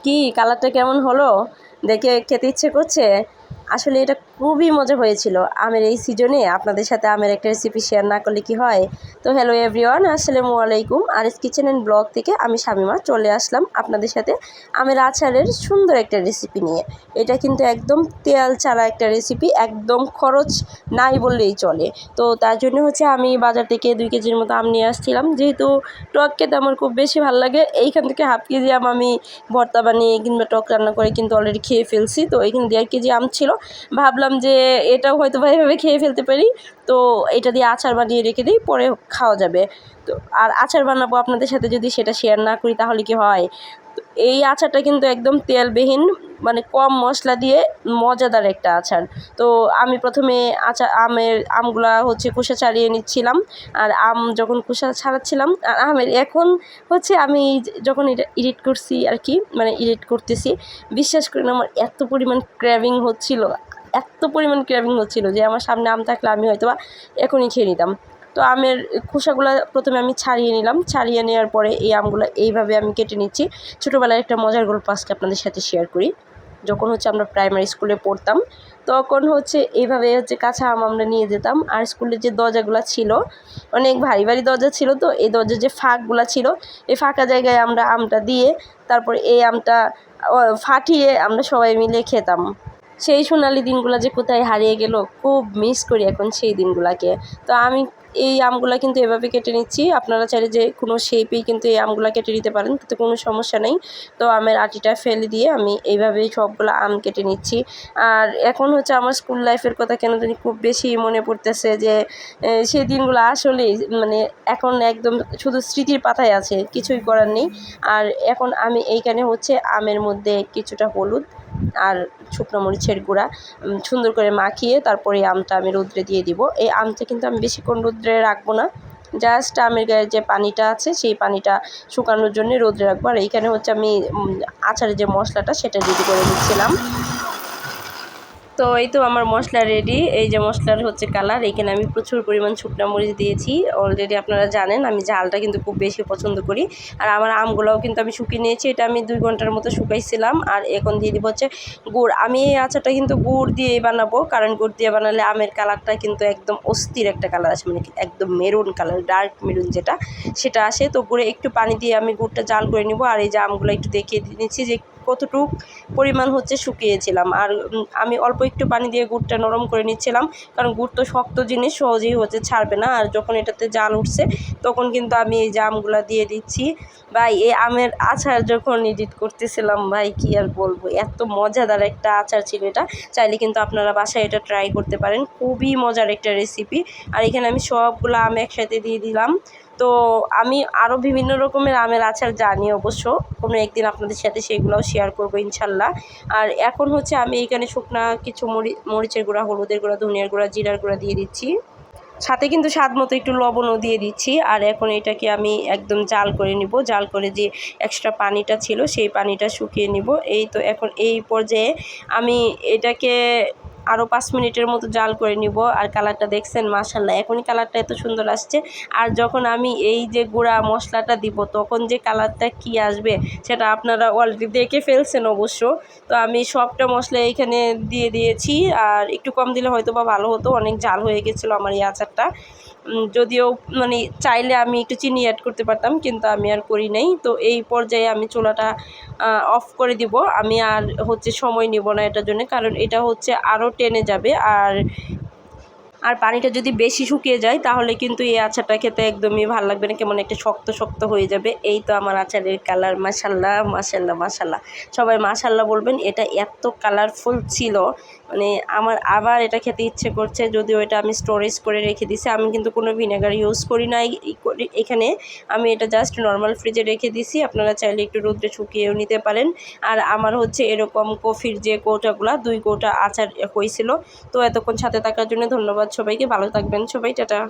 কি কালারটা কেমন হলো দেখে খেতে ইচ্ছে করছে। আসলে এটা খুবই মজা হয়েছিল। আমের এই সিজনে আপনাদের সাথে আমের একটা রেসিপি শেয়ার না করলে কি হয়। তো হ্যালো এভরিওয়ান, আসসালামু আলাইকুম। আরএস কিচেন অ্যান্ড ব্লগ থেকে আমি শামিমা চলে আসলাম আপনাদের সাথে আমের আচারের সুন্দর একটা রেসিপি নিয়ে। এটা কিন্তু একদম তেল ছাড়া একটা রেসিপি, একদম খরচ নাই বললেই চলে। তো তার জন্য হচ্ছে আমি বাজার থেকে 2 কেজির মতো আম নিয়ে আসছিলাম। যেহেতু টক খেতে আমার খুব বেশি ভালো লাগে, এইখান থেকে হাফ কেজি আম আমি ভর্তা বানিয়ে কিংবা টক রান্না করে কিন্তু অলরেডি খেয়ে ফেলছি। তো এখানে 1.5 কেজি আম ছিল, ভাবলাম যে এটাও হয়তো বা এভাবে খেয়ে ফেলতে পারি। তো এটা দিয়ে আচার বানিয়ে রেখে দিই, পরে খাওয়া যাবে। তো আর আচার বানাবো আপনাদের সাথে, যদি সেটা শেয়ার না করি তাহলে কি হয়। তো এই আচারটা কিন্তু একদম তেলবিহীন, মানে কম মশলা দিয়ে মজাদার একটা আচার। তো আমি প্রথমে আমগুলা হচ্ছে খোসা ছাড়িয়ে নিচ্ছিলাম। আর আম যখন খোসা ছাড়াচ্ছিলাম, আর আমের এখন হচ্ছে আমি যখন এটা এডিট করছি আর কি, মানে এডিট করতেছি, বিশ্বাস করেন আমার এত পরিমাণ ক্র্যাভিং হচ্ছিল, যে আমার সামনে আম থাকলে আমি হয়তো বা এখনই খেয়ে নিতাম। তো আমের খোসাগুলো প্রথমে আমি ছাড়িয়ে নিলাম। ছাড়িয়ে নেওয়ার পরে এই আমগুলো এইভাবে আমি কেটে নিচ্ছি। ছোটোবেলার একটা মজার গল্প আজকে আপনাদের সাথে শেয়ার করি। যখন হচ্ছে আমরা প্রাইমারি স্কুলে পড়তাম, তখন হচ্ছে এইভাবে হচ্ছে কাঁচা আম আমরা নিয়ে যেতাম। আর স্কুলের যে দরজাগুলো ছিল, অনেক ভারী ভারী দরজা ছিল, তো এই দরজার যে ফাঁকগুলো ছিল, এই ফাঁকা জায়গায় আমরা আমটা দিয়ে তারপর এই আমটা ফাটিয়ে আমরা সবাই মিলে খেতাম। সেই সোনালি দিনগুলো যে কোথায় হারিয়ে গেল, খুব মিস করি এখন সেই দিনগুলোকে। তো আমি এই আমগুলো কিন্তু এভাবে কেটে নিচ্ছি। আপনারা চাইলে যে কোনো শেপেই কিন্তু এই আমগুলো কেটে নিতে পারেন, তাতে কোনো সমস্যা নেই। তো আমের আটিটা ফেলে দিয়ে আমি এইভাবেই সবগুলো আম কেটে নিচ্ছি। আর এখন হচ্ছে আমার স্কুল লাইফের কথা কেন জানি খুব বেশি মনে পড়তেছে, যে সেই দিনগুলো আসলেই মানে এখন একদম শুধু স্মৃতির পাতায় আছে, কিছুই করার নেই। আর এখন আমি এইখানে হচ্ছে আমের মধ্যে কিছুটা হলুদ আর শুকনো মরিচের গুঁড়া সুন্দর করে মাখিয়ে তারপরে আমটা আমি রৌদ্রে দিয়ে দিব। এই আমটা কিন্তু আমি বেশিক্ষণ রৌদ্রে রাখবো না, জাস্ট আমের গায়ে যে পানিটা আছে সেই পানিটা শুকানোর জন্য রৌদ্রে রাখবো। আর এইখানে হচ্ছে আমি আচারের যে মশলাটা সেটা রেডি করে নিচ্ছিলাম। তো এই তো আমার মশলা রেডি। এই যে মশলার হচ্ছে কালার, এখানে আমি প্রচুর পরিমাণ শুকনো মরিচ দিয়েছি। অলরেডি আপনারা জানেন আমি ঝালটা কিন্তু খুব বেশি পছন্দ করি। আর আমার আমগুলোও কিন্তু আমি শুকিয়ে নিয়েছি, এটা আমি 2 ঘন্টার মতো শুকাইছিলাম। আর এখন দিয়ে দিব হচ্ছে গুড়। আমি এই আচারটা কিন্তু গুড় দিয়েই বানাবো, কারণ গুড় দিয়ে বানালে আমের কালারটা কিন্তু একদম অস্থির একটা কালার আসে, মানে একদম মেরুন কালার, ডার্ক মেরুন যেটা, সেটা আসে। তো গুড়ে একটু পানি দিয়ে আমি গুড়টা জাল করে নিব। আর এই যে আমগুলো একটু দেখিয়ে দিচ্ছি যে কতটুক পরিমাণ হচ্ছে শুকিয়েছিলাম। আর আমি অল্প একটু পানি দিয়ে গুড়টা নরম করে নিচ্ছিলাম, কারণ গুড় তো শক্ত জিনিস, সহজেই হচ্ছে ছাড়বে না। আর যখন এটাতে জাল উঠছে তখন কিন্তু আমি এই যে আমগুলো দিয়ে দিচ্ছি। ভাই এই আমের আচার যখন এডিট করতেছিলাম, ভাই কি আর বলবো, এত মজাদার একটা আচার ছিল এটা। চাইলে কিন্তু আপনারা বাসায় এটা ট্রাই করতে পারেন, খুবই মজার একটা রেসিপি। আর এখানে আমি সবগুলো আম একসাথে দিয়ে দিলাম। তো আমি আরও বিভিন্ন রকমের আমের আচার জানি, অবশ্য কোনো একদিন আপনাদের সাথে সেগুলোও শেয়ার করবো ইনশাল্লাহ। আর এখন হচ্ছে আমি এখানে শুকনা কিছু মরিচের গুঁড়া, হলুদের গুঁড়া, ধনিয়ার গুঁড়া, জিরার গুঁড়া দিয়ে দিচ্ছি, সাথে কিন্তু স্বাদ মতো একটু লবণও দিয়ে দিচ্ছি। আর এখন এটাকে আমি একদম জাল করে নিব। জাল করে যে এক্সট্রা পানিটা ছিল সেই পানিটা শুকিয়ে নিব। এই তো এখন এই পর্যায়ে আমি এটাকে আরও 5 মিনিটের মতো জাল করে নিব। আর কালারটা দেখছেন, মাশাআল্লাহ এখনই কালারটা এত সুন্দর আসছে। আর যখন আমি এই যে গুঁড়া মশলাটা দিব তখন যে কালারটা কি আসবে সেটা আপনারা অলরেডি দেখে ফেলছেন অবশ্য। তো আমি সবটা মশলা এইখানে দিয়ে দিয়েছি, আর একটু কম দিলে হয়তো বা ভালো হতো, অনেক ঝাল হয়ে গেছিলো আমার এই আচারটা। যদিও মানে চাইলে আমি একটু চিনি অ্যাড করতে পারতাম, কিন্তু আমি আর করি নাই। তো এই পর্যায়ে আমি চুলাটা অফ করে দিব। আমি আর হচ্ছে সময় নিব না এটার জন্য, কারণ এটা হচ্ছে আরও টেনে যাবে। আর পানিটা যদি বেশি শুকিয়ে যায় তাহলে কিন্তু এই আচারটা খেতে একদমই ভালো লাগবে না, কেমন একটা শক্ত শক্ত হয়ে যাবে। এই তো আমার আচারের কালার, মাশাল্লাহ মাশাল্লাহ মাশাল্লাহ, সবাই মাশাল্লাহ বলবেন। এটা এত কালারফুল ছিল, মানে আমার আবার এটা খেতে ইচ্ছে করছে। যদিও এটা আমি স্টোরেজ করে রেখে দিছি, আমি কিন্তু কোনো ভিনেগার ইউজ করি না এখানে, আমি এটা জাস্ট নর্মাল ফ্রিজে রেখে দিছি। আপনারা চাইলে একটু রোদ্রে শুকিয়েও নিতে পারেন। আর আমার হচ্ছে এরকম কফির যে কৌটাগুলা, 2 কৌটা আচার হয়েছিল। তো এতক্ষণ সাথে থাকার জন্য ধন্যবাদ সবাইকে, ভালো থাকবেন সবাই, টাটা।